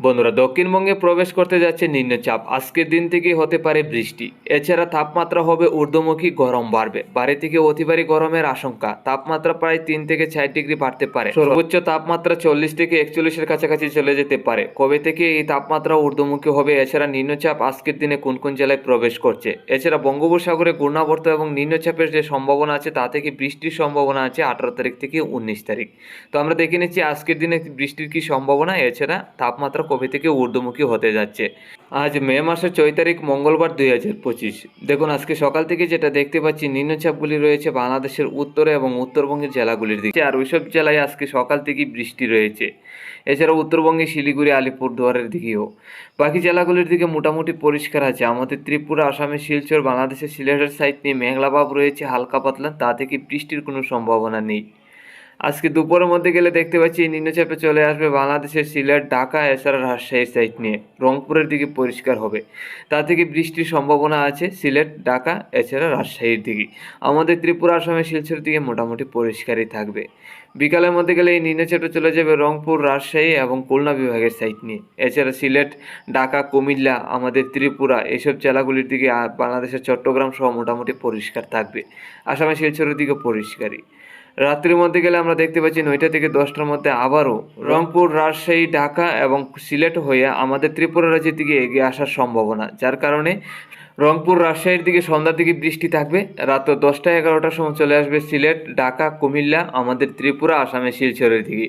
বন্ধুরা, দক্ষিণবঙ্গে প্রবেশ করতে যাচ্ছে নিম্নচাপ। আজকের দিন থেকেই হতে পারে বৃষ্টি। এছাড়া তাপমাত্রা হবে ঊর্ধ্বমুখী, গরম বাড়বে। বাড়ি থেকে অতি ভারী গরমের আশঙ্কা। তাপমাত্রা প্রায় 3 থেকে 4 ডিগ্রি বাড়তে পারে। সর্বোচ্চ তাপমাত্রা 40 থেকে 41-এর কাছাকাছি চলে যেতে পারে। কবে থেকে এই তাপমাত্রা ঊর্ধ্বমুখী হবে? এছাড়া নিম্নচাপ আজকের দিনে কোন কোন জেলায় প্রবেশ করছে? এছাড়া বঙ্গোপসাগরে ঘূর্ণাবর্ত এবং নিম্নচাপের যে সম্ভাবনা আছে তা থেকে বৃষ্টির সম্ভাবনা আছে 18 তারিখ থেকে 19 তারিখ। তো আমরা দেখে নিচ্ছি আজকের দিনে বৃষ্টির কি সম্ভাবনা, এছাড়া তাপমাত্রা কবে থেকে ঊর্ধ্বমুখী হতে যাচ্ছে। আজ মে মাসের 6 তারিখ, মঙ্গলবার 2025। দেখুন, আজকে সকাল থেকে যেটা দেখতে পাচ্ছি, নিম্নচাপগুলি রয়েছে বাংলাদেশের উত্তরে এবং উত্তরবঙ্গের জেলাগুলির দিকে, আর ওইসব জেলায় আজকে সকাল থেকেই বৃষ্টি রয়েছে। এছাড়া উত্তরবঙ্গে শিলিগুড়ি, আলিপুরদুয়ারের দিকেও। বাকি জেলাগুলির দিকে মোটামুটি পরিষ্কার আছে। আমাদের ত্রিপুরা, আসামের শিলচর, বাংলাদেশের সিলেটের সাইড নিয়ে মেঘলাভাব রয়েছে হালকা পাতলা, তা থেকে বৃষ্টির কোনো সম্ভাবনা নেই। আজকে দুপুরের মধ্যে গেলে দেখতে পাচ্ছি এই নিম্নচাপে চলে আসবে বাংলাদেশের সিলেট, ঢাকা, এছাড়া রাজশাহী সাইড নিয়ে। রংপুরের দিকে পরিষ্কার হবে, তা থেকে বৃষ্টির সম্ভাবনা আছে সিলেট, ঢাকা, এছাড়া রাজশাহীর দিকে। আমাদের ত্রিপুরা, আসামের শিলচর দিকে মোটামুটি পরিষ্কারই থাকবে। বিকালের মধ্যে গেলে এই নিম্নচাপটা চলে যাবে রংপুর, রাজশাহী এবং খুলনা বিভাগের সাইড নিয়ে। এছাড়া সিলেট, ঢাকা, কুমিল্লা, আমাদের ত্রিপুরা, এইসব জেলাগুলির দিকে বাংলাদেশের চট্টগ্রাম সহ মোটামুটি পরিষ্কার থাকবে। আসামের শিলচরের দিকে পরিষ্কারই। রাত্রির মধ্যে গেলে আমরা দেখতে পাচ্ছি 9টা থেকে 10টার মধ্যে আবারও রংপুর, রাজশাহী, ঢাকা এবং সিলেট হয়ে আমাদের ত্রিপুরা রাজ্যের দিকে এগিয়ে আসার সম্ভাবনা, যার কারণে রংপুর, রাজশাহীর দিকে সন্ধ্যার দিকে বৃষ্টি থাকবে। রাত 10টা-11টার সময় চলে আসবে সিলেট, ঢাকা, কুমিল্লা, আমাদের ত্রিপুরা, আসামের শিলচরের দিকে।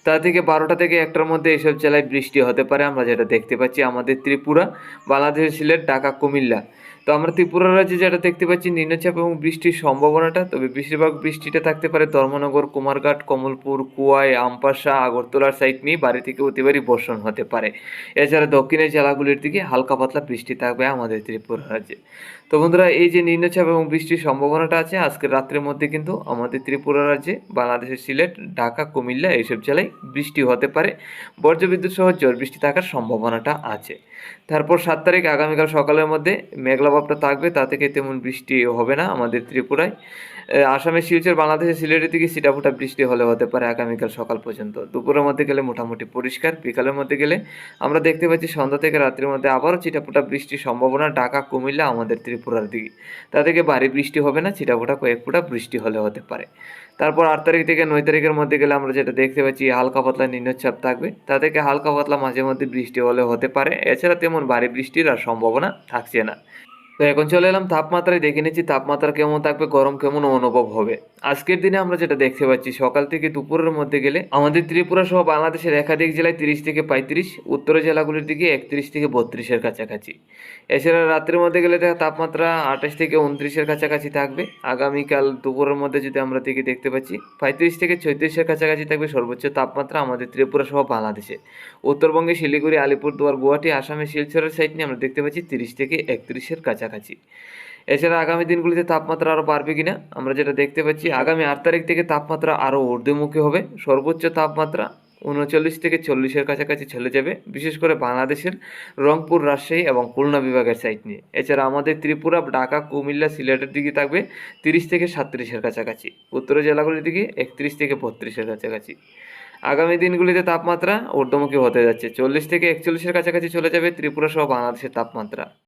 তা থেকে 12টা থেকে 1টার মধ্যে এইসব জেলায় বৃষ্টি হতে পারে। আমরা যেটা দেখতে পাচ্ছি আমাদের ত্রিপুরা, বাংলাদেশের সিলেট, ঢাকা, কুমিল্লা। তো আমরা ত্রিপুরা রাজ্যে যেটা দেখতে পাচ্ছি নিম্নচাপ এবং বৃষ্টির সম্ভাবনাটা, তবে বেশিরভাগ বৃষ্টিটা থাকতে পারে ধর্মনগর, কুমারঘাট, কমলপুর, কুয়াই, আমপাশা, আগরতলার সাইড নিয়ে বাড়ি থেকে অতিবারই বর্ষণ হতে পারে। এছাড়া দক্ষিণের জেলাগুলির দিকে হালকা পাতলা বৃষ্টি থাকবে আমাদের ত্রিপুরা রাজ্যে। তো বন্ধুরা, এই যে নিম্নচাপ এবং বৃষ্টির সম্ভাবনাটা আছে আজকের রাত্রের মধ্যে, কিন্তু আমাদের ত্রিপুরা রাজ্যে, বাংলাদেশের সিলেট, ঢাকা, কুমিল্লা এইসব জেলায় বৃষ্টি হতে পারে। বজ্রবিদ্যুৎ সহ ঝড় বৃষ্টি থাকার সম্ভাবনাটা আছে। তারপর 7 তারিখ আগামীকাল সকালের মধ্যে মেঘলাভাবটা থাকবে, তা থেকে তেমন বৃষ্টি হবে না আমাদের ত্রিপুরায়। আসামের শিলচর, বাংলাদেশের সিলেটের দিকে ছিটাফোঁটা বৃষ্টি হলে হতে পারে আগামীকাল সকাল পর্যন্ত। দুপুরের মধ্যে গেলে মোটামুটি পরিষ্কার। বিকালের মধ্যে গেলে আমরা দেখতে পাচ্ছি সন্ধ্যা থেকে রাত্রির মধ্যে আবারও ছিটাফোঁটা বৃষ্টির সম্ভাবনা ঢাকা, কুমিল্লা, আমাদের ত্রিপুরার দিকে। তা থেকে ভারী বৃষ্টি হবে না, ছিটাফোঁটা কয়েক ফোঁটা বৃষ্টি হলে হতে পারে। তারপর 8 তারিখ থেকে 9 তারিখের মধ্যে গেলে আমরা যেটা দেখতে পাচ্ছি হালকা পাতলা নিম্নচাপ থাকবে, তা থেকে হালকা পাতলা মাঝে মধ্যে বৃষ্টি হলে হতে পারে। এছাড়া তেমন ভারী বৃষ্টির আর সম্ভাবনা থাকছে না। তো এখন চলে এলাম তাপমাত্রায়, দেখে নিচ্ছি তাপমাত্রা কেমন থাকবে, গরম কেমন অনুভব হবে। আজকের দিনে আমরা যেটা দেখতে পাচ্ছি সকাল থেকে দুপুরের মধ্যে গেলে আমাদের ত্রিপুরা সহ বাংলাদেশের একাধিক জেলায় 30 থেকে 35, উত্তরের জেলাগুলির দিকে 31 থেকে 32-এর কাছাকাছি। এছাড়া রাত্রের মধ্যে গেলে তাপমাত্রা 28 থেকে 29-এর কাছাকাছি থাকবে। আগামীকাল দুপুরের মধ্যে যদি আমরা দিকে দেখতে পাচ্ছি 35 থেকে 36-এর কাছাকাছি থাকবে সর্বোচ্চ তাপমাত্রা আমাদের ত্রিপুরা সহ বাংলাদেশে। উত্তরবঙ্গে শিলিগুড়ি, আলিপুরদুয়ার, গুয়াহাটি, আসামের শিলচরের সাইড নিয়ে আমরা দেখতে পাচ্ছি 30 থেকে 31-এর কাছাকাছি। এছাড়া আগামী দিনগুলিতে তাপমাত্রা আরও বাড়বে কিনা আমরা যেটা দেখতে পাচ্ছি, আগামী 8 তারিখ থেকে তাপমাত্রা আরও ঊর্ধ্বমুখী হবে। সর্বোচ্চ তাপমাত্রা 39 থেকে 40-এর কাছাকাছি চলে যাবে, বিশেষ করে বাংলাদেশের রংপুর, রাজশাহী এবং খুলনা বিভাগের সাইড নিয়ে। এছাড়া আমাদের ত্রিপুরা, ঢাকা, কুমিল্লা, সিলেটের দিকে থাকবে 30 থেকে 37-এর কাছাকাছি। উত্তরের জেলাগুলির দিকে 31 থেকে 32-এর কাছাকাছি। আগামী দিনগুলিতে তাপমাত্রা ঊর্ধ্বমুখী হতে যাচ্ছে, 40 থেকে 41-এর কাছাকাছি চলে যাবে ত্রিপুরা সহ বাংলাদেশের তাপমাত্রা।